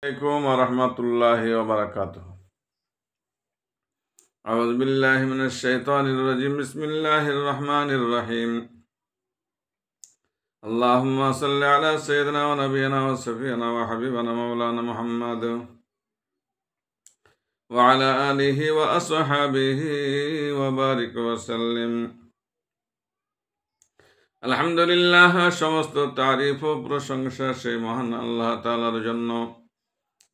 عليكم ورحمة الله وبركاته. أعوذ بالله من الشيطان الرجيم. بسم الله الرحمن الرحيم. اللهم صل على سيدنا ونبينا وشفيعنا وحبيبنا مولانا محمد وعلى آله وأصحابه وبارك وسلم. আলহামদুলিল্লাহ, সমস্ত তারিফ ও প্রশংসা সেই মহান আল্লাহ তাআলার জন্য।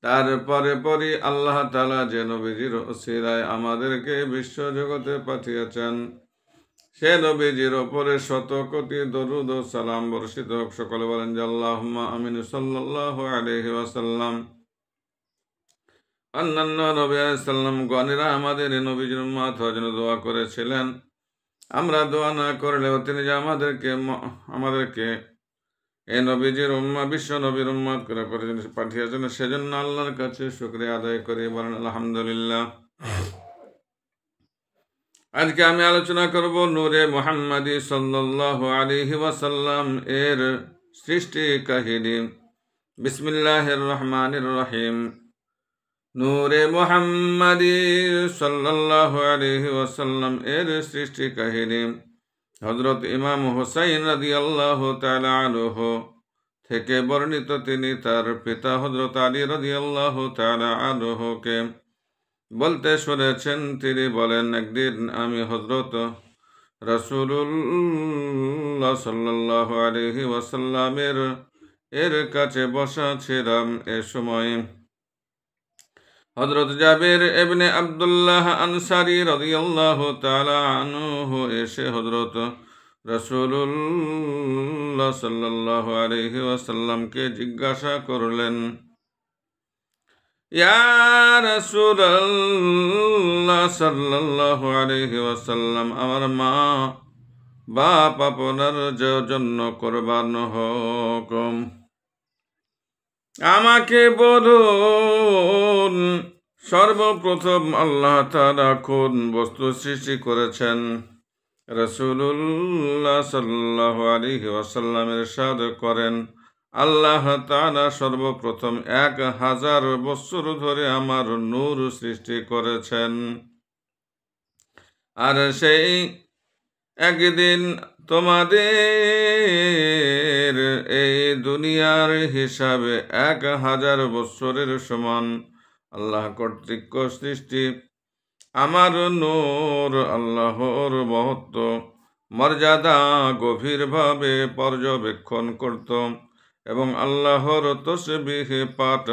তারপরে পরে আল্লাহ তাআলা যে নবীজির ওসিলায় আমাদেরকে বিশ্ব জগতে পাঠিয়েছেন, সে নবীজির ওপরে শত কোটি দরুদ ও সালাম বর্ষিত হোক। সকলে বলেন যে আল্লাহুম্মা আমিন সাল্লাল্লাহু আলাইহি ওয়াসাল্লাম। অন্যান্য নবী আলাইহিস সালাম গণেরা আমাদের নবীজির উম্মত হওয়ার জন্য দোয়া করেছিলেন। আমরা দোয়া না করলেও তিনি যে আমাদেরকে এই নবীজির বিশ্ব নবীর উম্মত করে পাঠিয়েছেন, সেজন্য আল্লাহর কাছে শুকরিয়া আদায় করে বলেন আলহামদুলিল্লাহ। আজকে আমি আলোচনা করব নূরে মুহাম্মাদি সাল্লাল্লাহু আলাইহি ওয়াসাল্লাম এর সৃষ্টি কাহিনী। বিসমিল্লাহির রহমানির রহিম। নূরে মুহাম্মাদি সাল্লাল্লাহু আলাইহি ওয়াসাল্লাম এর সৃষ্টি কাহিনী হযরত ইমাম হুসাইন রাদিয়াল্লাহু তাআলা আনহু থেকে বর্ণিত। তিনি তার পিতা হযরত আলী রাদিয়াল্লাহু তাআলা আনহুকে বলতে শুনেছেন। তিনি বলেন, একদিন আমি হযরত রাসূলুল্লাহ সাল্লাল্লাহু আলাইহি ওয়াসাল্লামের এর কাছে বসা ছিলাম। এ সময় হযরত জাবির ইবনে আব্দুল্লাহ আনসারী রাদিয়াল্লাহু তাআলা আনহু এসে হযরত রাসূলুল্লাহ সাল্লাল্লাহু আলাইহি ওয়াসাল্লামকে জিজ্ঞাসা করলেন, ইয়া রাসূলুল্লাহ সাল্লাল্লাহু আলাইহি ওয়াসাল্লাম, আমার মা বাপ আপনার জন্য কুরবান হোক। আমাকে বলুন, সর্বপ্রথম আল্লাহ তাআলা কোন বস্তু সৃষ্টি করেছেন? রাসূলুল্লাহ সাল্লাল্লাহু আলাইহি ওয়াসাল্লাম ইরশাদ করেন, আল্লাহ তাআলা সর্বপ্রথম 1000 বছর ধরে আমার নূর সৃষ্টি করেছেন, আর সেই একদিন তোমাদের এই দুনিয়ার হিসাবে 1000 বছরের সমান আল্লাহ কর্তৃক সৃষ্টি আমার নূর আল্লাহর মহত্ব মর্যাদা গভীরভাবে পর্যবেক্ষণ করত এবং আল্লাহর তাসবিহ পাঠ,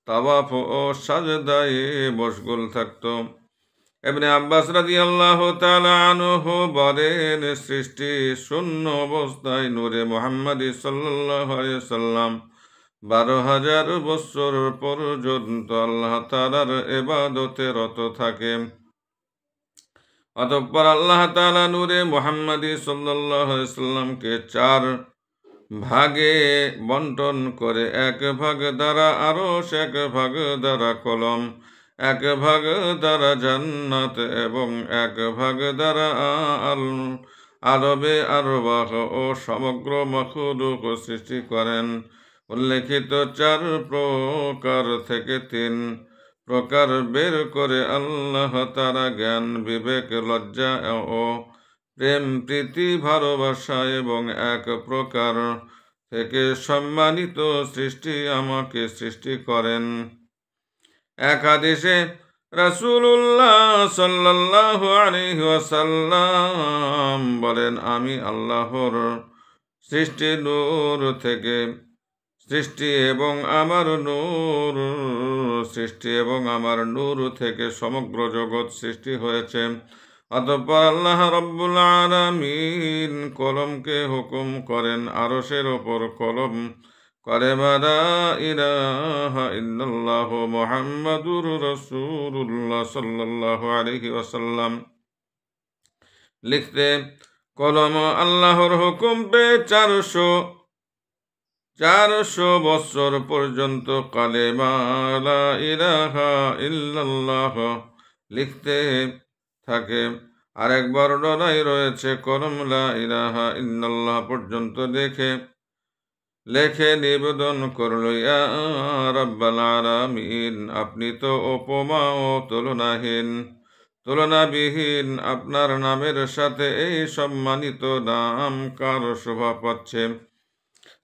তাওয়াফ ও সাজদায়ে মশগুল থাকত। ইবনে আব্বাস রাদিয়াল্লাহু তাআলা আনহু বলেন, সৃষ্টি শূন্য অবস্থায় নূরে মুহাম্মাদি সাল্লাল্লাহু আলাইহি ওয়াসাল্লাম 12,000 বছর পর্যন্ত আল্লাহ তাআলার ইবাদতে রত থাকে। অতঃপর আল্লাহ তাআলা নূরে মুহাম্মাদি সাল্লাল্লাহু আলাইহি ওয়াসাল্লামকে 4 ভাগে বন্টন করে, 1 ভাগ দ্বারা আরশ, 1 ভাগ দ্বারা কলম, 1 ভাগ দ্বারা জান্নাত এবং 1 ভাগ দ্বারা আরবে আরওয়াহ ও সমগ্র মাখলুক সৃষ্টি করেন। উল্লেখিত 4 প্রকার থেকে 3 প্রকার বের করে আল্লাহ তাআলা জ্ঞান, বিবেক, লজ্জা ও প্রেম, প্রীতি, ভালোবাসা এবং 1 প্রকার থেকে সম্মানিত সৃষ্টি আমাকে সৃষ্টি করেন। এক হাদিসে রাসূলুল্লাহ সাল্লাল্লাহু আলাইহি ওয়াসাল্লাম বলেন, আমি আল্লাহর সৃষ্টি নূর থেকে সৃষ্টি এবং আমার নূর থেকে সমগ্র জগৎ সৃষ্টি হয়েছে। অতঃপর আল্লাহ রাব্বুল আলামিন কলমকে হুকুম করেন আরশের ওপর কলম করে লা ইলাহা ইল্লাল্লাহ মুহাম্মাদুর রাসূলুল্লাহ সাল্লাল্লাহু আলাইহি ওয়াসাল্লাম লিখতে। কলম আল্লাহর হুকুম পেয়ে 400 বছর পর্যন্ত কালেমা লা ইলাহা ইল্লাল্লাহ লিখতে থাকে। আরেক বর্ণনায় রয়েছে কলম লা ইলাহা ইল্লাল্লাহ পর্যন্ত দেখে লেখে নিবেদন করল, ইয়া রাব্বাল আলামিন, আপনি তো উপমা ও তুলনাবিহীন। আপনার নামের সাথে এই সম্মানিত নাম কার শোভা পাচ্ছে?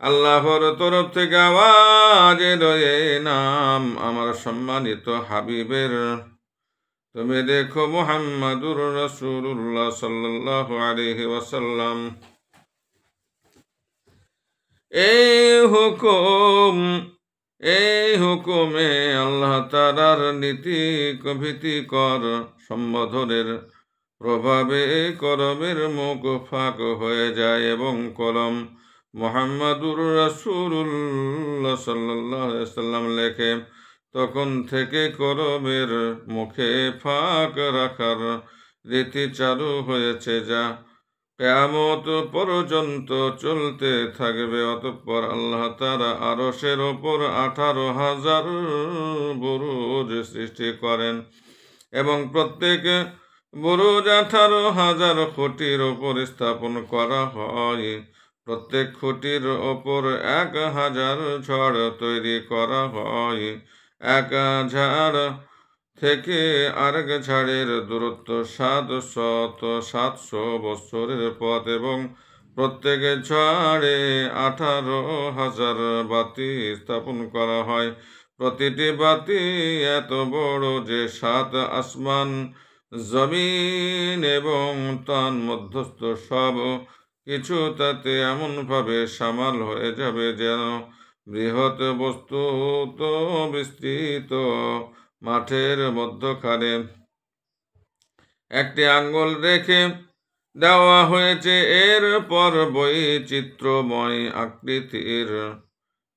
আল্লাহর তরফ থেকে আওয়াজ এলো, এই নাম আমার সম্মানিত হাবিবের। তুমি দেখো মুহাম্মাদুর রাসূলুল্লাহ সাল্লাল্লাহু আলাইহি ওয়াসাল্লাম এই হুকুমে আল্লাহ তাআলার নীতি ভীতিকর সম্বোধনের প্রভাবে কলমের মুখ ফাঁক হয়ে যায় এবং কলম মুহাম্মাদুর রাসূলুল্লাহ সাল্লাল্লাহু আলাইহি ওয়াসাল্লাম লেখে। তখন থেকে কলমের মুখে ফাঁক রাখার রীতি চালু হয়েছে, যা কিয়ামত পর্যন্ত চলতে থাকবে। অতঃপর আল্লাহ তাআলা আরশের ওপর 18,000 বুরুজ সৃষ্টি করেন এবং প্রত্যেক বুরুজ 18,000 খুঁটির ওপর স্থাপন করা হয়। প্রত্যেক খুঁটির ওপর 1,000 ঝড় তৈরি করা হয়। এক ঝাড় থেকে আরেক ঝাড়ের দূরত্ব 700 বছরের পথ এবং প্রত্যেক ঝাড়ে 18,000 বাতি স্থাপন করা হয়। প্রতিটি বাতি এত বড় যে 7 আসমান, জমিন এবং তার মধ্যস্থ সব কিছু তাতে এমনভাবে সামাল হয়ে যাবে যেন বৃহৎ বস্তু তো বিস্তৃত মাঠের মধ্যখানে একটি আঙ্গুল রেখে দেওয়া হয়েছে। এরপর বৈচিত্র্যময় আকৃতির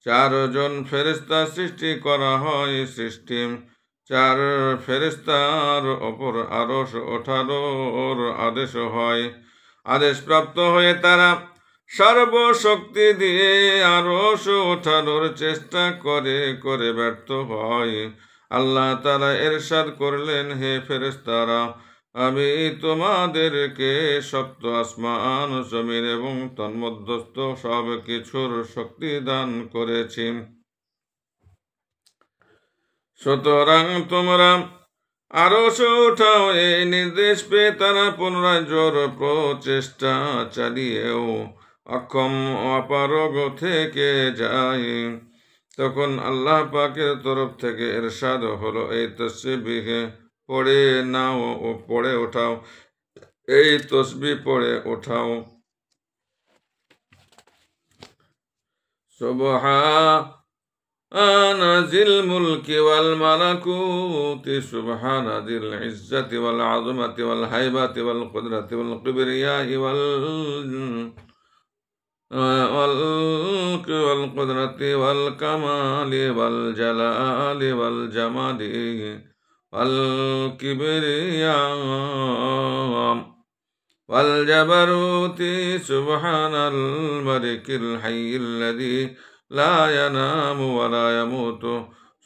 4 জন ফেরেশতা সৃষ্টি করা হয়। 4 ফেরেশতার ওপর আরশ ওঠানোর আদেশ হয়। আদেশপ্রাপ্ত হয়ে তারা সর্বশক্তি দিয়ে আরশ ওঠানোর চেষ্টা করে ব্যর্থ হয়। আল্লাহ তাআলা ইরশাদ করলেন, হে ফেরেশতারা, আমি তোমাদেরকে সপ্ত আসমান, জমিন এবং তন্মধ্যস্থ সব কিছুর শক্তি দান করেছি। সুতরাং তোমরা আরশ উঠাও। এই নির্দেশ পেয়ে তারা পুনরায় জোর প্রচেষ্টা চালিয়েও অক্ষম অপারগ থেকে যায়। তখন আল্লাহ পাকের তরফ থেকে ইরশাদ হলো, এই তাসবিহ পড়ে নাও ও পড়ে ওঠাও। এই তাসবিহ পড়ে ওঠাও। সুবহানা জিল মুলকি ওয়াল মালাকুতি, সুবহানা জিল ইজ্জতি ওয়াল আযমাতি ওয়াল হাইবাতি ওয়াল কুদরাতি ওয়াল কিবরিয়াই ওয়াল কুদরাতি ওয়াল কামালি ওয়াল জালালি ওয়াল জামালি ওয়াল কিবরিয়া ওয়াল জাবারুতি, সুবহানাল মালিকিল হাইয়িল লাযী লা ইয়ানামু ওয়া লা ইয়ামুতু,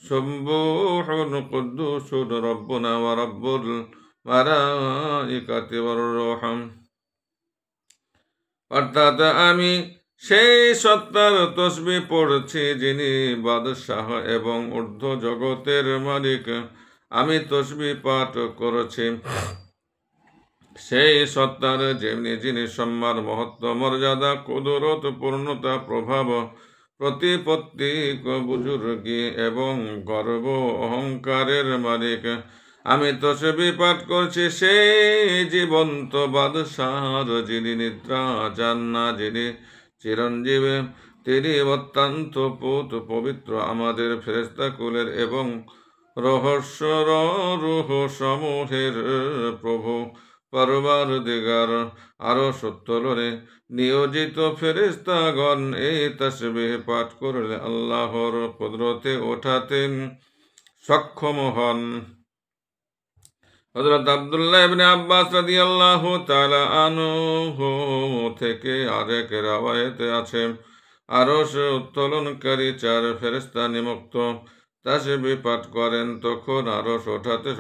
সুবহুন কুদ্দুসুন রাব্বুনা ওয়া রাব্বুল মালাইকাতি ওয়ার রূহ। অর্থাৎ আমি সেই সত্তার তাসবিহ পড়ছি যিনি বাদশাহ এবং ঊর্ধ্ব জগতের মালিক। আমি তাসবিহ পাঠ করেছি সেই সত্তার যিনি সম্মান, মহত্ব, মর্যাদা, কুদরত, পূর্ণতা, প্রভাব, প্রতিপত্তি, বুজুর্গি এবং গর্ব অহংকারের মালিক। আমি তাসবিহ পাঠ করছি সেই জীবন্ত বাদশাহর যিনি নিদ্রা যান না, যিনি চিরঞ্জীবী, তিনি অত্যন্ত পবিত্র, আমাদের ফেরেশতা কুলের এবং রহস্যর রূহ সমূহের প্রভু পরওয়ারদিগার। আরশ উত্তোলনে নিয়োজিত ফেরেশতাগণ এই তাসবিহ পাঠ করলে আল্লাহর কুদরতে ওঠাতে সক্ষম হন। হযরত আব্দুল্লাহ ইবনে আব্বাস রাদিয়াল্লাহু তাআলা আনহু থেকে আরেক রওয়ায়েতে আছে, আরশ উত্তোলনকারী 4 ফেরেশতা নিযুক্ত তাসবিহ পাঠ করেন, তখন আরশ ওঠাতে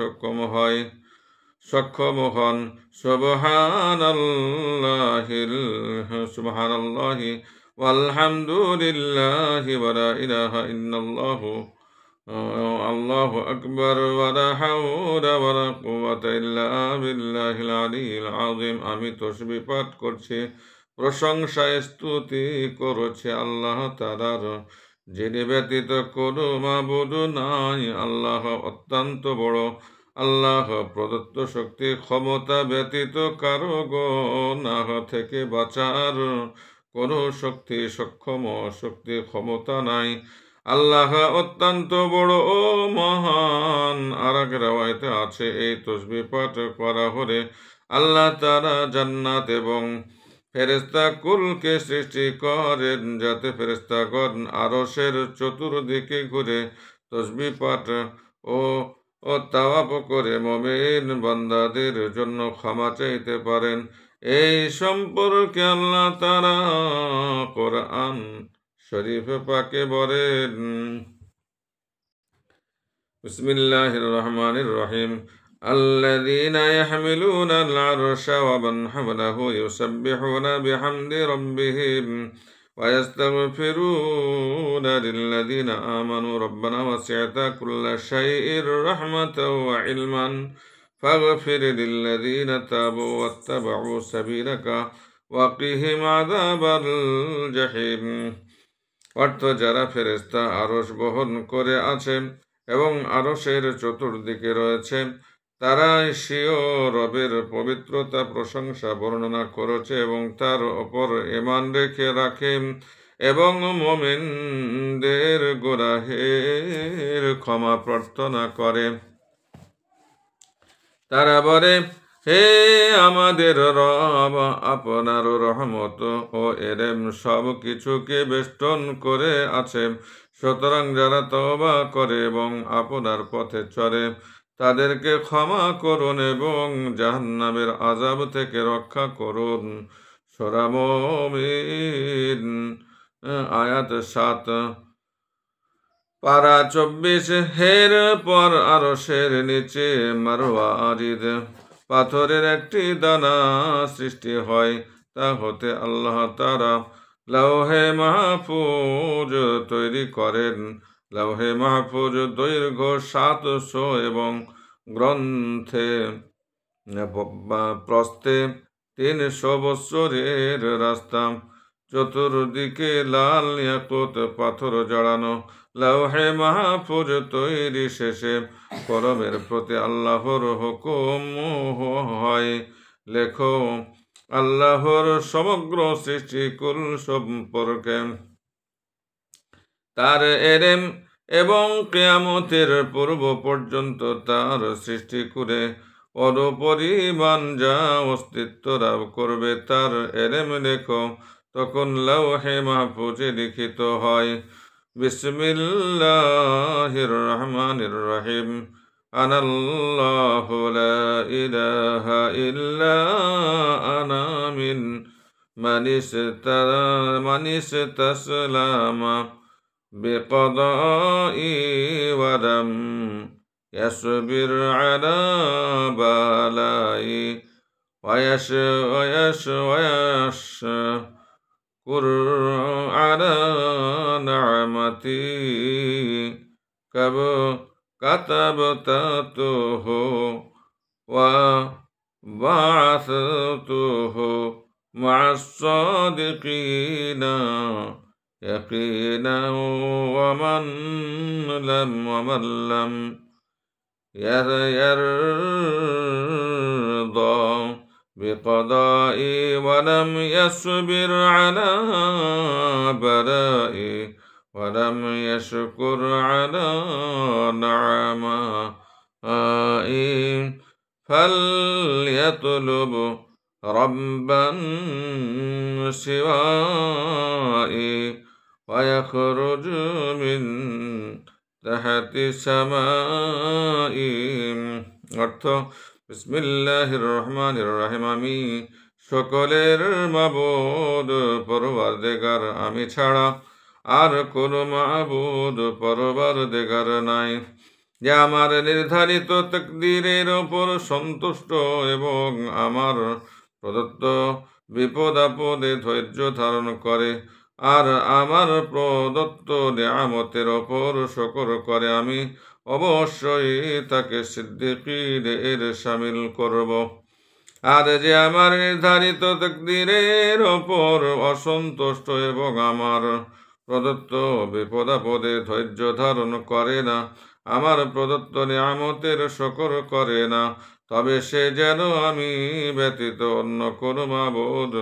সক্ষম হন। সুবহানাল্লাহি ওয়ালহামদুলিল্লাহি ওয়া লা ইলাহা ইল্লাল্লাহু আল্লাহু আকবার ওয়া লা হাওলা ওয়া লা কুওয়াতা ইল্লা বিল্লাহিল আলিয়্যিল আযীম। আমি তাসবিহ পাঠ করছি, প্রশংসা স্তুতি করছি আল্লাহ তাআলার, যিনি ব্যতীত কোনো মাবুদ নাই। আল্লাহ অত্যন্ত বড়। আল্লাহ প্রদত্ত শক্তি ক্ষমতা ব্যতীত কারো গুনাহ থেকে বাঁচার কোনো শক্তি, সক্ষম শক্তি, ক্ষমতা নাই। আল্লাহ অত্যন্ত বড় ও মহান। আর এক রাওয়ায়াতে আছে, এই তাসবিহ পাঠ করা হলে আল্লাহ তাআলা জান্নাত এবং ফেরেশতা কুলকে সৃষ্টি করেন, যাতে ফেরেশতাগণ আরশের চতুর্দিকে ঘুরে তাসবিহ পাঠ ও তাওয়াফ করে মুমিন বান্দাদের জন্য ক্ষমা চাইতে পারেন। এই সম্পর্কে আল্লাহ তাআলা কোরআন শরীফ পাকে বলেন, বিসমিল্লাহির রহমানির রহিম, আল্লাযীনা ইয়াহমিলুনাল আরশা ওয়া মান হাওলাহু ইউসাব্বিহুনা বিহামদি রাব্বিহিম ওয়া ইস্তাগফিরুনা লিল্লাযীনা আমানু রাব্বানা ওয়াসি'তা কুল্লা শাইইন রাহমাতাও ওয়া ইলমান ফাগফির লিল্লাযীনা তাবু ওয়াত্তাবাউ সাবিলাকা ওয়া কিহিম আযাবাল জাহিম। অর্থ, যারা ফেরেশতা আরশ বহন করে আছে এবং আরশের চতুর্দিকে রয়েছে, তারা স্বীয় রবের পবিত্রতা প্রশংসা বর্ণনা করেছে এবং তার ওপর ঈমান রাখে এবং মুমিনদের গুনাহের ক্ষমা প্রার্থনা করে। তারা বলে, হে আমাদের রব, আপনার রহমত ও এলেম সব কিছুকে বেষ্টন করে আছে। সুতরাং যারা তওবা করে এবং আপনার পথে চলে, তাদেরকে ক্ষমা করুন এবং জাহান্নামের আযাব থেকে রক্ষা করুন। সূরা মুমিন আয়াত 7, পারা 24। এর পর আরশের নিচে মারওয়ারিদ পাথরের একটি দানা সৃষ্টি হয়। তা হতে আল্লাহ তাআলা লাওহে মাহফুজ তৈরি করেন। লাওহে মাহফুজ দৈর্ঘ্য 700 এবং গ্রন্থে প্রস্থে 300 বৎসরের রাস্তা। চতুর্দিকে লাল ইয়াকুত পাথর জড়ানো। লাওহে মাহফুজ তৈরি শেষে কলমের প্রতি আল্লাহর হুকুম হয়, লেখো। আল্লাহর সমগ্র সৃষ্টিকুল সম্পর্কে তার এলেম এবং কিয়ামতের পূর্ব পর্যন্ত তার সৃষ্টিকুলে অনুপরিমাণ যা অস্তিত্ব লাভ করবে তার এলেম লেখো। তখন লাওহে মাহফুজে লিখিত হয়, বিসমিল্লাহির রহমানির রহিম, আনাল্লাহু লা ইলাহা ইল্লা আনা মানিস্তাসলামা বিকদাই ওয়া লাম ইয়াসবির আলা বালাই ওয়া ইয়াশকুর আলা নি'মাতি কাতাবতাতুহু ওয়া বা'আসতুহু মা'আস সাদিকিনা ইয়াকিনান ওয়া মান লাম ইয়ারদা বিকদাই ওয়া লাম ইয়াসবির আলা বালাই ওয়া লাম ইয়াশকুর আলা নি'মাই ফালইয়াতলুব রাব্বান সিওয়াই ওয়া ইয়াখরুজ মিন তাহতি সামাই। অর্থ, বিসমিল্লাহির রহমানির রহিম, আমি সকলের মাবুদ পরওয়ারদিগার, আমি ছাড়া আর কোনো মাবুদ পরওয়ারদিগার নাই, যে আমার নির্ধারিত তাকদীরের ওপর সন্তুষ্ট এবং আমার প্রদত্ত বিপদ আপদে ধৈর্য ধারণ করে। আর আমার প্রদত্ত নিয়ামতের ওপর শুকর করে, আমি অবশ্যই তাকে সিদ্দিকীদের শামিল করব। আর যে আমার নির্ধারিত তাকদীরের ওপর অসন্তুষ্ট এবং আমার প্রদত্ত বিপদাপদে ধৈর্য ধারণ করে না, আমার প্রদত্ত নিয়ামতের শুকর করে না, তবে সে যেন আমি ব্যতীত অন্য কোনো মাবুদ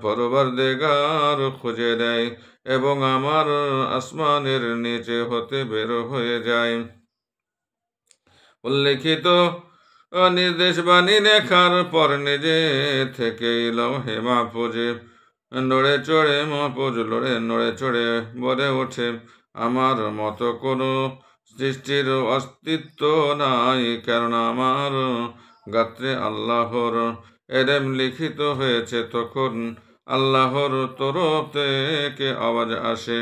পরওয়ারদিগার খুঁজে নেয় এবং আমার আসমানের নিচে হতে বের হয়ে যায়। উল্লেখিত নির্দেশবাণী লেখার পর নিজে থেকেই লৌহে মাহফুজে নড়ে চড়ে বলে ওঠে, আমার মতো কোনো সৃষ্টির অস্তিত্ব নাই, কারণ আমার গাত্রে আল্লাহর এলেম লিখিত হয়েছে। তখন আল্লাহর তরফ থেকে আওয়াজ আসে,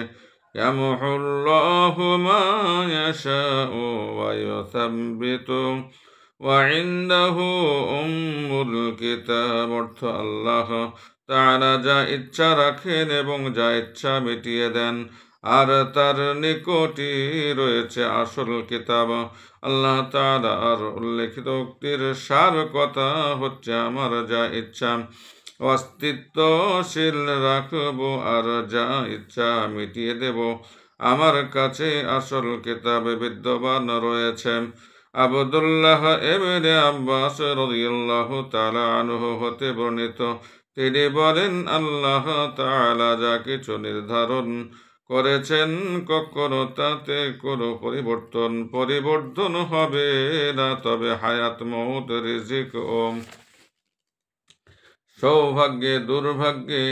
ইয়ামহুল্লাহু মা ইয়াশাউ ওয়া ইউসাব্বিতু ওয়া ইনদাহু উম্মুল কিতাব। অর্থ, আল্লাহ তাআলা যা ইচ্ছা রাখেন এবং যা ইচ্ছা মিটিয়ে দেন, আর তার নিকটই রয়েছে আসল কিতাব। আল্লাহ তাআলার উল্লেখিত উক্তির সার কথা হচ্ছে, আমার যা ইচ্ছা অস্তিত্বশীল রাখবো আর যা ইচ্ছা মিটিয়ে দেব, আমার কাছে আসল কিতাবে বিদ্যমান রয়েছে। আবদুল্লাহ ইবনে আব্বাস রাদিয়াল্লাহু তাআলা আনহু হতে বর্ণিত, তিনি বলেন, আল্লাহ তাআলা যা কিছু নির্ধারণ করেছেন কখনো তাতে কোনো পরিবর্তন হবে না, তবে হায়াত, মউত, রিজিক ও সৌভাগ্যে দুর্ভাগ্যে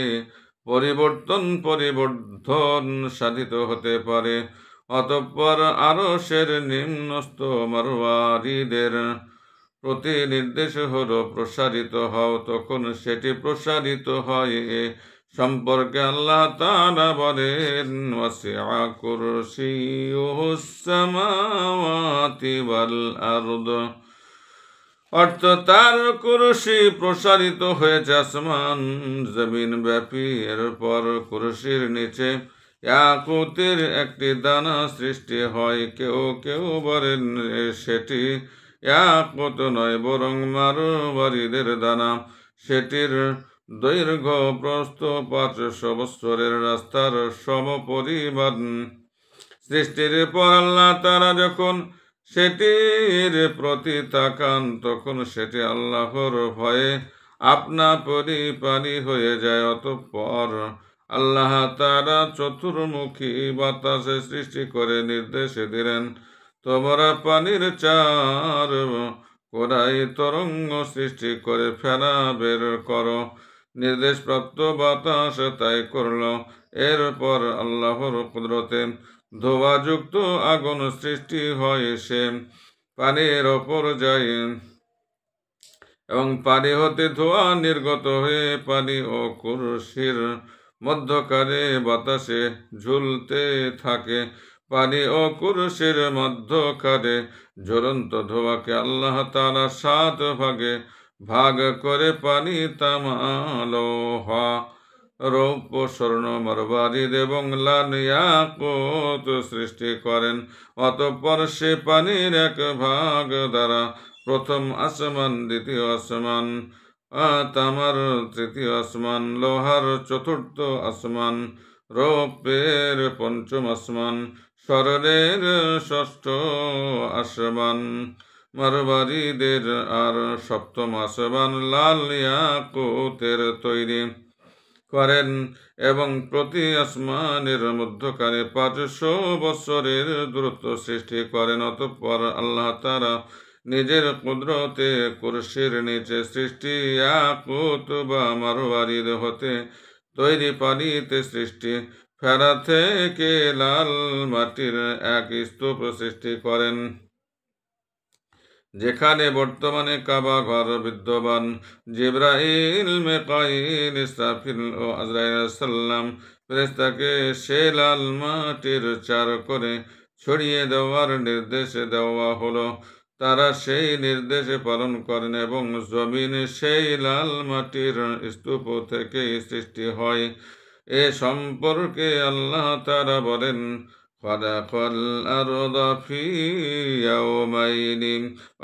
পরিবর্ধন সাধিত হতে পারে। অতঃপর আরশের নিম্নস্থ মারওয়ারিদের প্রতি নির্দেশ হলো প্রসারিত হও, তখন সেটি প্রসারিত হয়। এ সম্পর্কে আল্লাহ তাআলা বলেন, ওয়াসিআ কুরসিয়ুহুস সামাওয়াতি ওয়াল আরদ। অর্থ, তার কুরসি প্রসারিত হয়েছে আসমান জমিন ব্যাপী। এরপর কুরসির নিচে ইয়াকুতের একটি দানা সৃষ্টি হয়। কেউ কেউ বলেন সেটি ইয়াকুত নয়, বরং মারওয়ারিদের দানা। সেটির দৈর্ঘ্য প্রস্থ 500 বৎসরের রাস্তার সমপরিমাণ। সৃষ্টির পর আল্লাহ তাআলা যখন সেটির প্রতি তাকান, তখন সেটি আল্লাহর ভয়ে আপনা পরিপাটি হয়ে যায়। অতঃপর আল্লাহ তাআলা চতুর্মুখী বাতাসে সৃষ্টি করে নির্দেশ দিলেন, তোমরা পানির 4 কোরাই তরঙ্গ সৃষ্টি করে ফেনা বের করো। নির্দেশপ্রাপ্ত বাতাস তাই করল। এরপর আল্লাহর কুদরতে ধোঁয়াযুক্ত আগুন সৃষ্টি হয়। সে পানির ওপর যায় এবং পানি হতে ধোঁয়া নির্গত হয়ে পানি ও কুরসির মধ্যকারে বাতাসে ঝুলতে থাকে। পানি ও কুরসির মধ্যকারে ঝুলন্ত ধোঁয়াকে আল্লাহ তাআলা 7 ভাগে ভাগ করে পানি, তামা, লোহা, রৌপ্য, স্বর্ণ, মারওয়ারিদ এবং লাল ইয়াকুত সৃষ্টি করেন। অতঃপর সে পানির 1 ভাগ দ্বারা প্রথম আসমান, দ্বিতীয় আসমান, তামার তৃতীয় আসমান, লোহার 4র্থ আসমান, রৌপ্যের 5ম আসমান, স্বর্ণের 6ষ্ঠ আসমান, মারওয়ারিদের আর 7ম আসমান লাল ইয়াকুতের তৈরি করেন এবং প্রতি আসমানের মধ্যখানে 500 বছরের দূরত্ব সৃষ্টি করেন। অতঃপর আল্লাহ তাআলা নিজের কুদরতে কুরসির নিচে সৃষ্টি ইয়াকুত বা মারওয়ারিদ হতে তৈরি পানিতে সৃষ্টি ফেনা থেকে লাল মাটির এক স্তূপ সৃষ্টি করেন, যেখানে বর্তমানে কাবা ঘর বিদ্যমান। জিবরাইল, মিকাইল, ইসরাফিল ও আজরাইল সাল্লাম ফেরেশতাকে সে লাল মাটির 4 করে ছড়িয়ে দেওয়ার নির্দেশ দেওয়া হলো। তারা সেই নির্দেশ পালন করেন এবং জমিন সেই লাল মাটির স্তূপ থেকে সৃষ্টি হয়। এ সম্পর্কে আল্লাহ তাআলা বলেন, খালাকাল আরদা ফি ইয়াওমাইনি,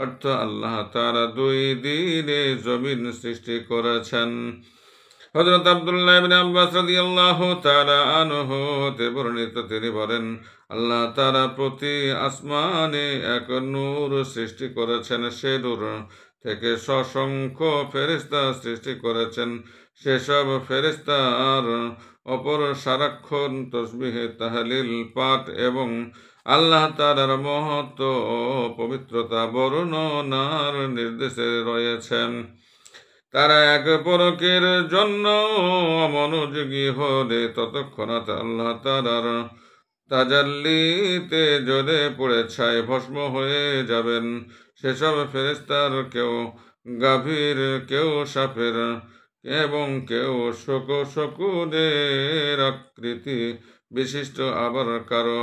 অর্থ আল্লাহ তাআলা 2 দিনে জমিন সৃষ্টি করেছেন। হযরত আব্দুল্লাহ ইবনে আব্বাস রাদিয়াল্লাহু তাআলা আনহু হতে বর্ণিত, তিনি বলেন, আল্লাহ তাআলা প্রতি আসমানে এক নূর সৃষ্টি করেছেন, সে নূর থেকে অসংখ্য ফেরেশতা সৃষ্টি করেছেন। সেসব ফেরেশতার অপর সারাক্ষণ তসবিহ তাহলিল পাঠ এবং আল্লাহ তাআলার মহত্ব ও পবিত্রতা বর্ণনার নির্দেশে রয়েছেন। তারা এক পরকের জন্য মনোযোগী হলে তৎক্ষণাৎ আল্লাহ তাআলার তাজাল্লিতে জ্বলে পড়ে ছাই ভস্ম হয়ে যাবেন। সেসব ফেরেশতার কেউ গাভীর, কেউ সাপের এবং কেউ শকুনের আকৃতি বিশিষ্ট, আবার কারো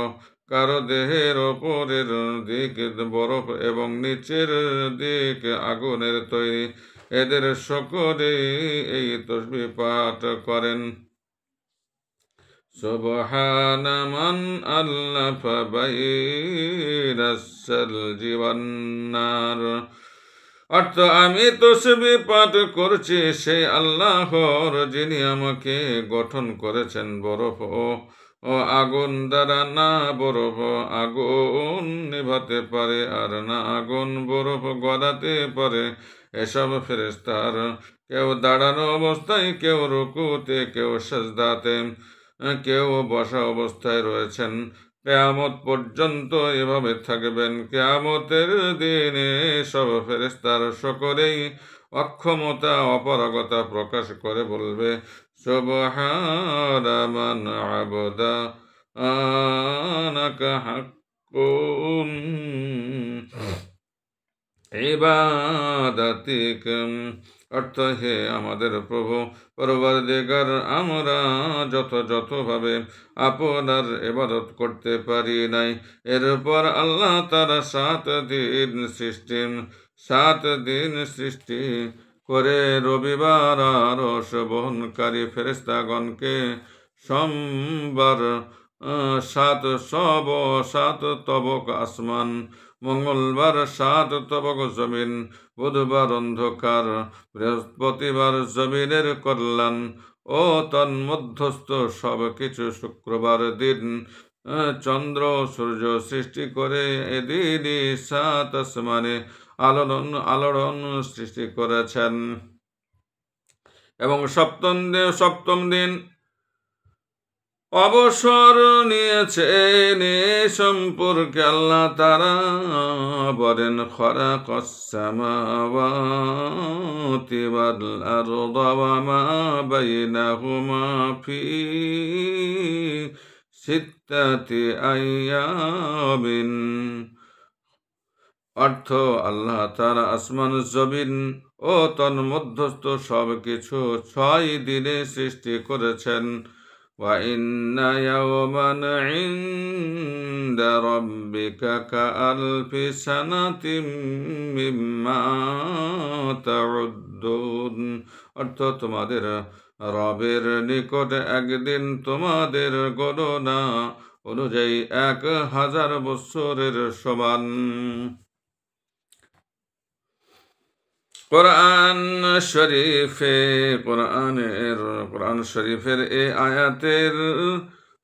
কারো দেহের ওপরের দিক বরফ এবং নিচের দিক আগুনের তৈরি। এদের সকলে এই তাসবিহ পাঠ করেন। সুবহানা মান আল্লাফা বাইনাস সালজি ওয়ান নার, অর্থ আমি তাসবিহ পাঠ করছি সেই আল্লাহর যিনি আমাকে গঠন করেছেন বরফ ও আগুন দ্বারা। না বরফ আগুন নেভাতে পারে আর না আগুন বরফ গলাতে পারে। এসব ফেরেশতার কেউ দাঁড়ানো অবস্থায়, কেউ রুকুতে, কেউ সাজদাতে, কেউ বসা অবস্থায় রয়েছেন। কিয়ামত পর্যন্ত এভাবে থাকবেন। কিয়ামতের দিনে সব ফেরেশতার সকলেই অক্ষমতা, অপারগতা প্রকাশ করে বলবে, সুবহানা মান আবদা আনাকা হাক্কুম ইবাদাতিক, অর্থ হে আমাদের প্রভু পরওয়ারদিগার, আমরা যথাযথভাবে আপনার ইবাদত করতে পারি নাই। এরপর আল্লাহ তাআলা 7 দিন সৃষ্টি করে রবিবার আরশ বহনকারী ফেরেশতাগণকে সোমবার 7 তবক আসমান, মঙ্গলবার 7 তবক জমিন, বুধবার অন্ধকার, বৃহস্পতিবার জমিনের কল্যাণ ও তন্মধ্যস্থ সব কিছু, শুক্রবার দিন চন্দ্র সূর্য সৃষ্টি করে। এদিনই 7 আসমানে আলোড়ন সৃষ্টি করেছেন এবং সপ্তম দিন অবসর নিয়েছেন। এ সম্পর্কে আল্লাহ তাআলা বলেন, খালাকাস সামাওয়াতি ওয়াল আরদা ওয়া মা বাইনাহুমা ফি সিত্তাতি আইয়ামিন, অর্থ আল্লাহ তাআলা আসমান, জমিন ও তন্মধ্যস্থ সব কিছু 6 দিনে সৃষ্টি করেছেন। ওয়া ইন্না ইয়াওমান ইনদা রাব্বিকা কাআলফি সানাতিম মিম্মা তাউদ্দুন, অর্থ তোমাদের রবের নিকট একদিন তোমাদের গণনা অনুযায়ী 1000 বৎসরের সমান। কোরআন শরীফের এই আয়াতের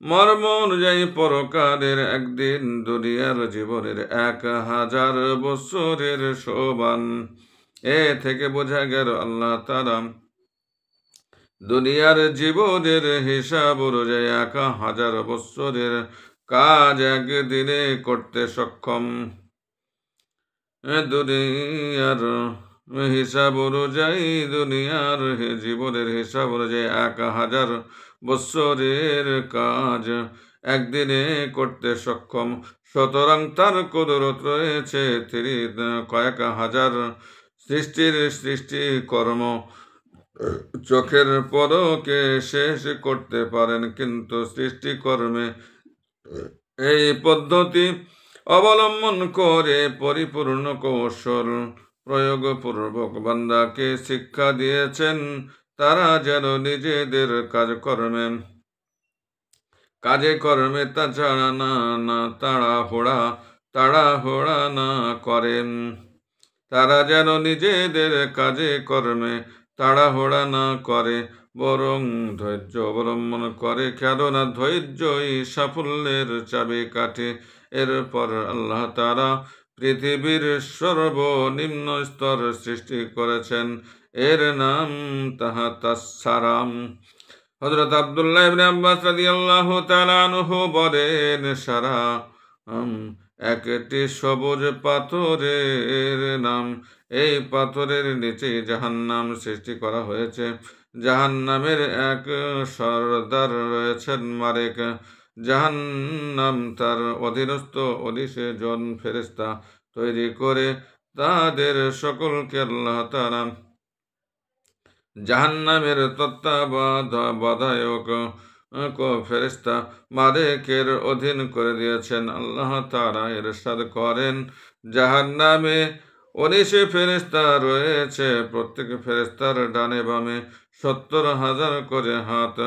মর্ম অনুযায়ী পরকালের একদিন দুনিয়ার জীবনের 1000 বছরের সমান। এ থেকে বোঝা গেল আল্লাহ তাআলা দুনিয়ার জীবনের হিসাব অনুযায়ী 1000 বছরের কাজ একদিনে করতে সক্ষম। দুনিয়ার হিসাব অনুযায়ী, দুনিয়ার জীবনের হিসাব অনুযায়ী 1000 বৎসরের কাজ একদিনে করতে সক্ষম। সুতরাং তার কুদরত রয়েছে। তিনি কয়েক হাজার সৃষ্টিকর্ম চোখের পলকে শেষ করতে পারেন, কিন্তু সৃষ্টিকর্মে এই পদ্ধতি অবলম্বন করে পরিপূর্ণ কৌশল প্রয়োগপূর্বক বান্দাকে শিক্ষা দিয়েছেন, তারা যেন নিজেদের কাজকর্মে কাজে কর্মে তাছাড়া না তাড়াহুড়া না করেন। তারা যেন নিজেদের কাজে কর্মে তাড়াহুড়া না করে, বরং ধৈর্য অবলম্বন করে, কেননা ধৈর্যই সাফল্যের চাবিকাঠি। এরপর আল্লাহ তাআলা পৃথিবীর সর্বনিম্ন স্তর সৃষ্টি করেছেন, এর নাম তাহাতাসারাম। হযরত আব্দুল্লাহ ইবনে আব্বাস রাদিয়াল্লাহু তাআলা আনহু বলেন, সারা একটি সবুজ পাথরের নাম, এই পাথরের নিচে জাহান্নাম সৃষ্টি করা হয়েছে। জাহান্নামের এক সর্দার রয়েছেন মারেক। জাহান্নাম তার অধীনস্থ 19 জন ফেরেশতা তৈরি করে তাদের সকলকে আল্লাহ তাআলা জাহান্নামের তত্ত্বাবধায়ক ফেরেশতা মালেকের অধীন করে দিয়েছেন। আল্লাহ তাআলা ইরশাদ করেন, জাহান্নামে 19 ফেরেশতা রয়েছে, প্রত্যেক ফেরেশতার ডানে বামে 70,000 করে হাত,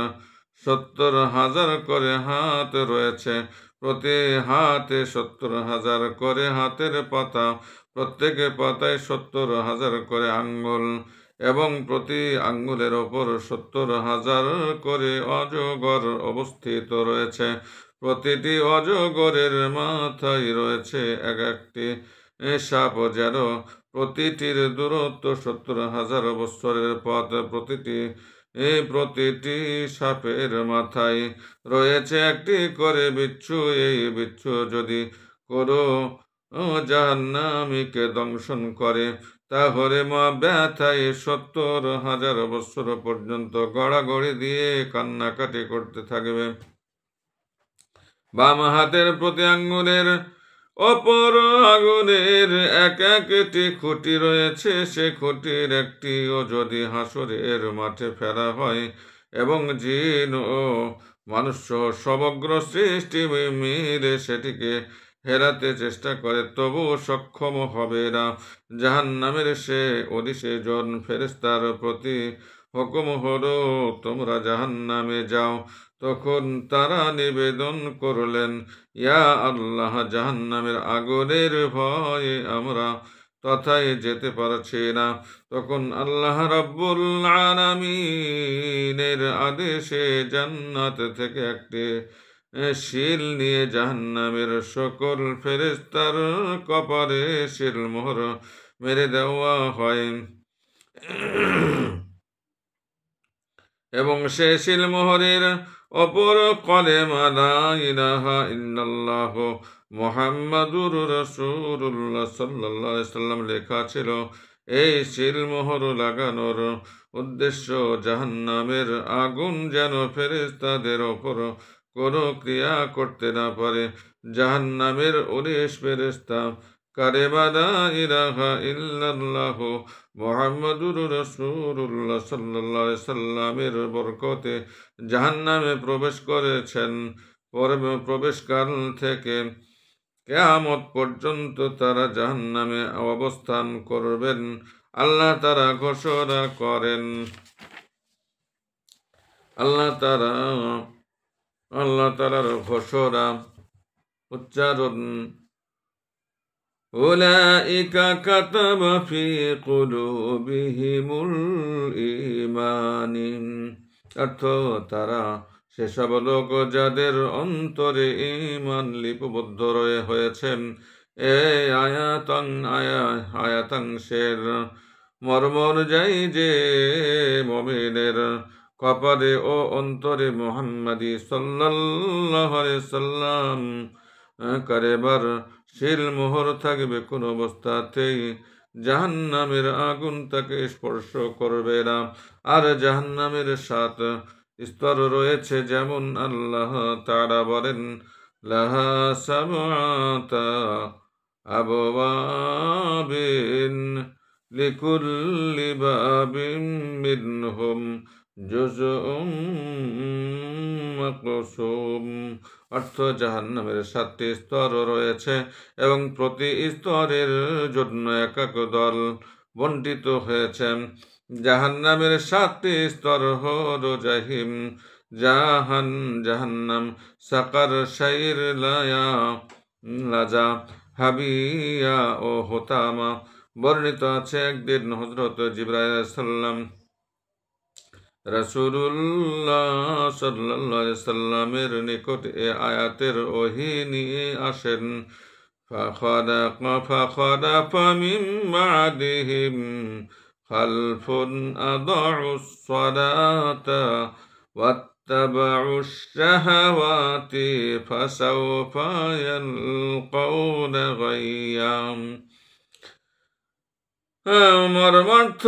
70,000 করে হাত রয়েছে। প্রতি হাতে 70,000 করে হাতের পাতা, প্রত্যেক পাতায় 70,000 করে আঙ্গুল, এবং প্রতি আঙ্গুলের ওপর 70,000 করে অজগর অবস্থিত রয়েছে। প্রতিটি অজগরের মাথায় রয়েছে এক একটি সাপ, যেন প্রতিটির দূরত্ব 70,000 বৎসরের পথ। প্রতিটি সাপের মাথায় রয়েছে একটি করে বিচ্ছু। এই বিচ্ছু যদি কোনো জাহান্নামীকে দংশন করে, তাহলে ব্যথায় 70,000 বৎসর পর্যন্ত গড়াগড়ি দিয়ে কান্নাকাটি করতে থাকবে। বাম হাতের প্রতি আঙ্গুলের অপর আগুনের এক একটি খুঁটি রয়েছে। সে খুঁটির একটিও যদি হাসরের মাঠে ফেলা হয় এবং জিন ও মানুষ সমগ্র সৃষ্টি মিলে সেটিকে হেরাতে চেষ্টা করে, তবুও সক্ষম হবে না। জাহান্নামের সে 19 জন ফেরেশতার প্রতি হুকুম হলো, তোমরা জাহান্নামে যাও। তখন তারা নিবেদন করলেন, ইয়া আল্লাহ, জাহান্নামের আগুনের ভয়ে আমরা তথায় যেতে পারছি না। তখন আল্লাহ রাব্বুল আলামিনের আদেশে জান্নাত থেকে একটি শিল নিয়ে জাহান্নামের সকল ফেরেশতার কপালে শিল মোহর মেরে দেওয়া হয় এবং সে শিল মোহরের অপর কলেমা লা ইলাহা ইল্লাল্লাহ মুহাম্মাদুর রাসূলুল্লাহ সাল্লাল্লাহু আলাইহি সাল্লাম লেখা ছিল। এই শিল মোহর লাগানোর উদ্দেশ্য জাহান্নামের আগুন যেন ফেরেশতাদের ওপর কোনো ক্রিয়া করতে না পারে। জাহান্নামের 19 ফেরেশতা কালেমা লা ইলাহা ইল্লাল্লাহ মুহাম্মাদুর রাসূলুল্লাহ সাল্লাল্লাহু আলাইহি সাল্লামের বরকতে জাহান্নামে প্রবেশ করেছেন। প্রবেশকাল থেকে কিয়ামত পর্যন্ত তারা জাহান্নামে অবস্থান করবেন। আল্লাহ তাআলা ঘোষণা করেন, আল্লাহ তাআলার ঘোষণা উচ্চারণ, উলাইকা কাতাবা ফি কুলুবিহিমুল ঈমান। অর্থ, তারা সেসব লোক যাদের অন্তরে ঈমান লিপিবদ্ধ হয়েছে। এই আয়াতাংশের মর্ম অনুযায়ী যে মুমিনের কপালে ও অন্তরে মুহাম্মাদি সাল্লাল্লাহু আলাইহি সাল্লাম কালেমার শিল মোহর থাকবে, কোন অবস্থাতেই জাহান্নামের আগুন তাকে স্পর্শ করবে না। আর জাহান্নামের 7 স্তর রয়েছে, যেমন আল্লাহ তাআলা বলেন, লাহা সাবআতা আবওয়াবিন লিকুল্লি বাবিন মিনহুম জুজউম মাকসুম। অর্থ, জাহান্নামের 7টি স্তর রয়েছে এবং প্রতি স্তরের জন্য এক এক দল বণ্টিত হয়েছে। জাহান্নামের 7টি স্তর হলো জাহিম, জাহান্নাম সাকার শাইর লাজা হাবিয়া ও হোতামা। বর্ণিত আছে একদিন হযরত জিবরাইল আলাইহিস সালাম রাসূলুল্লাহ সাল্লাল্লাহু আলাইহি সাল্লামের নিকট এ আয়াতের ওহী নিয়ে আসেন। فخلف من بعدهم خلف أضاعوا الصلاة واتبعوا الشهوات فسوف يلقون غيا। মর্মার্থ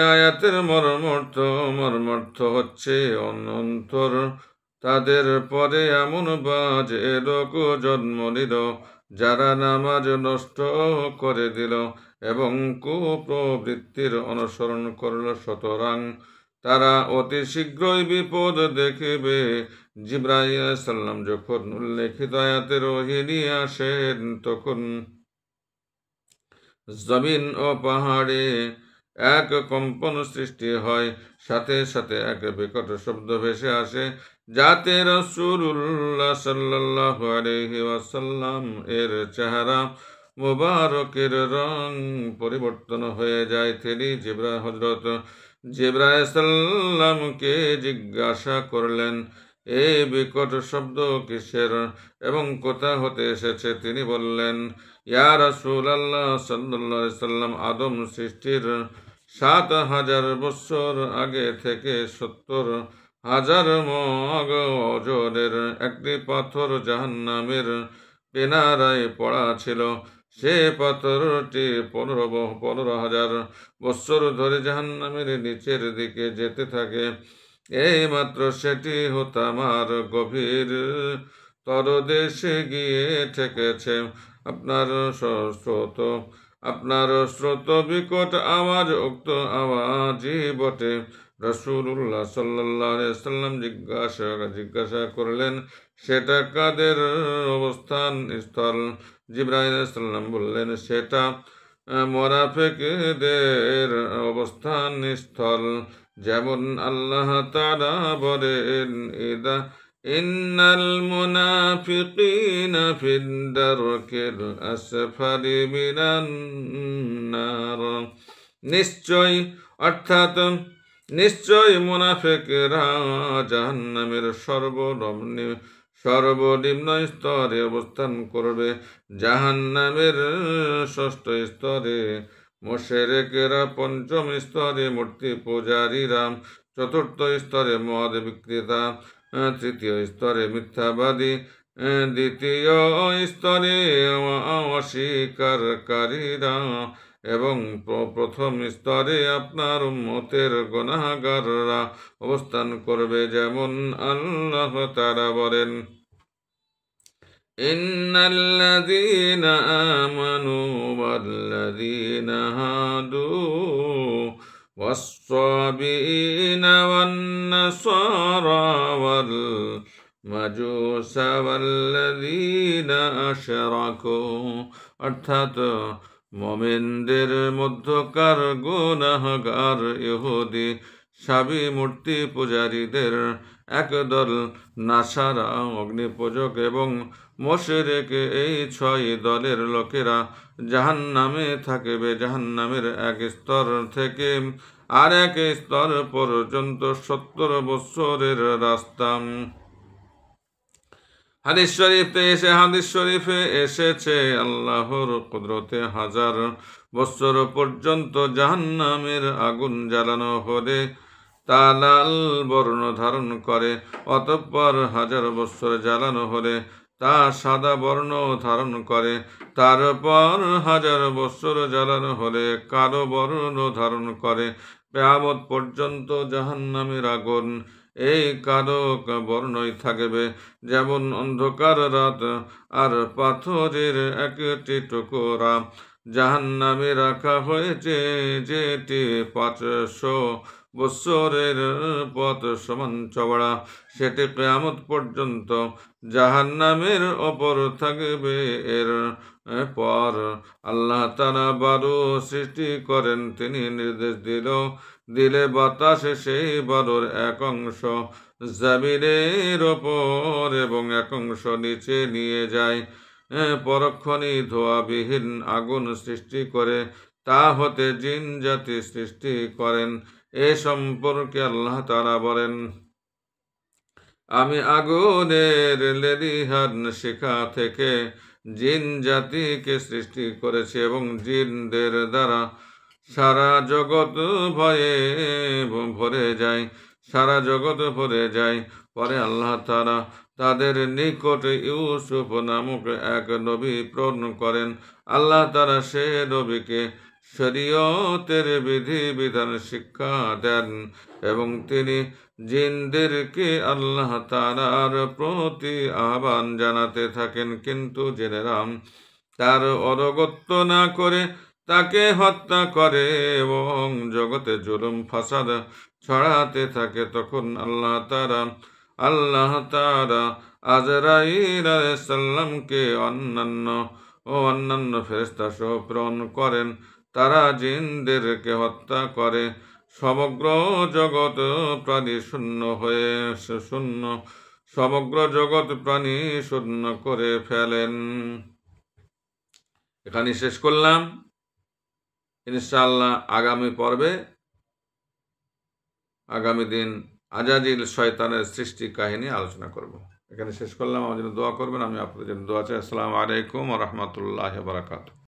আয়াতের মর্মার্থ হচ্ছে অনন্তর তাদের পরে এমন বাজে লোক জন্ম নিল যারা নামাজ নষ্ট করে দিল এবং কুপ্রবৃত্তির অনুসরণ করল, সুতরাং তারা অতি শীঘ্রই বিপদ দেখিবে। জিবরাইল আলাইহিস সালাম যখন উল্লেখিত আয়াতের ওহী নিয়ে আসেন তখন জমিন ও পাহাড়ে এক কম্পন সৃষ্টি হয়, সাথে সাথে এক বিকট শব্দ ভেসে আসে যাতে রাসূলুল্লাহ সাল্লাল্লাহু আলাইহি ওয়াসাল্লাম এর চেহারা মুবারকের রং পরিবর্তন হয়ে যায়। তিনি হযরত জিবরাইল সাল্লামকে জিজ্ঞাসা করলেন, এই বিকট শব্দ কিসের এবং কোথা হতে এসেছে? তিনি বললেন, ইয়া রাসূলুল্লাহ সাল্লাল্লাহু আলাইহি সাল্লাম, আদম সৃষ্টির ৭,০০০ বছর আগে থেকে ৭০,০০০ মগ ওজনের একটি পাথর জাহান্নামের কিনারায় পড়া ছিল। সে পাথরটি ১৫,০০০ বছর ধরে জাহান্নামের নিচের দিকে যেতে থাকে। এই মাত্র সেটি হোতামার গভীর তলদেশে গিয়ে ঠেকেছে। আপনার স্রোত বিকট আওয়াজ উক্ত আওয়াজই বটে। রাসূলুল্লাহ সাল্লাল্লাহু আলাইহি ওয়াসাল্লাম জিজ্ঞাসা করলেন, সেটা কাদের অবস্থান স্থল? জিবরাইল আলাইহিস সালাম বললেন, সেটা মুনাফিকদের অবস্থান স্থল। যেমন আল্লাহ তাআলা বলেন, ইন্নাল মুনাফিকিনা ফিদ দারকিল আসফালি মিনান নার। নিশ্চয় মুনাফিকরা জাহান্নামের সর্বনিম্ন স্তরে অবস্থান করবে। জাহান্নামের ৬ষ্ঠ স্তরে মুশরিকরা, ৫ম স্তরে মূর্তি পূজারীরা, ৪র্থ স্তরে মদ বিক্রেতা, ৩য় স্তরে মিথ্যাবাদী, ২য় স্তরে অস্বীকারীরা এবং ১ম স্তরে আপনার উম্মতের গুনাহগাররা অবস্থান করবে। যেমন আল্লাহ তাআলা বলেন, ইন্নাল্লাযীনা আমানু ওয়াল্লাযীনা হাদু ওয়াস-সাবিঈনা ওয়ান-নাসারা ওয়াল-মাজুসা ওয়াল্লাযীনা আশরাকু। অর্থাৎ মুমিনদের মধ্যকার গুনাহগার ইহুদি, সাবি মূর্তি পূজারীদের একদল, নাসারা অগ্নিপূজক এবং মুশরিক, এই ৬ দলের লোকেরা জাহান্নামে থাকবে। জাহান্নামের এক স্তর থেকে আর এক স্তর পর্যন্ত ৭০ বছরের রাস্তা। হাদিস শরীফে এসেছে, আল্লাহর কুদরতে ১০০০ বছর পর্যন্ত জাহান্নামের আগুন জ্বালানো হলে তা লাল বর্ণ ধারণ করে, অতঃপর ১০০০ বছর জ্বালানো হলে তা সাদা বর্ণ ধারণ করে, তারপর ১০০০ বছর জ্বালানো হলে কালো বর্ণ ধারণ করে। কিয়ামত পর্যন্ত জাহান্নামের আগুন এই কালো বর্ণই থাকবে, যেমন অন্ধকার রাত আর পাথরের একটি টুকরা জাহান্নামে রাখা হয়েছে, যেটি ৫০০ বৎসরের পথ সমান চওড়া। সেটি কিয়ামত পর্যন্ত জাহান্নামের ওপর থাকবে। এর পর আল্লাহ তাআলা বারু সৃষ্টি করেন। তিনি নির্দেশ দিলে বাতাসে সেই বালুর এক অংশ জমিনের ওপর এবং এক অংশ নিচে নিয়ে যায়। পরক্ষণেই ধোঁয়াবিহীন আগুন সৃষ্টি করে তা হতে জিন জাতি সৃষ্টি করেন। এ সম্পর্কে আল্লাহ তাআলা বলেন, আমি আগুনের লেলিহান শিখা থেকে জিন জাতিকে সৃষ্টি করেছি এবং জিনদের দ্বারা সারা জগৎ ভয়ে ভরে যায়। সারা জগৎ ভরে যায়। পরে আল্লাহ তাআলা তাদের নিকট ইউসুফ নামক এক নবী প্রেরণ করেন। আল্লাহ তাআলা সে নবীকে শরীয়তের বিধিবিধান শিক্ষা দেন এবং তিনি জিনদেরকে আল্লাহ তাআলার প্রতি আহ্বান জানাতে থাকেন। কিন্তু জিনেরা তার অনুগত্য না করে তাকে হত্যা করে এবং জগতে জুলুম ফাসাদ ছড়াতে থাকে। তখন আল্লাহ তাআলা আজরাইল আলাইহিস সালামকে অন্যান্য ফেরেশতা সহ প্রেরণ করেন। তারা জিনদেরকে হত্যা করে সমগ্র জগৎ প্রাণী শূন্য করে ফেলেন। এখানে শেষ করলাম। ইনশাআল্লাহ আগামী পর্বে আগামী দিন আজাজিল শয়তানের সৃষ্টি কাহিনী আলোচনা করব। এখানে শেষ করলাম। আমার জন্য দোয়া করবেন, আমি আপনাদের জন্য দোয়া চাই। আসসালামু আলাইকুম ওয়া রাহমাতুল্লাহি ওয়া বারাকাতুহু।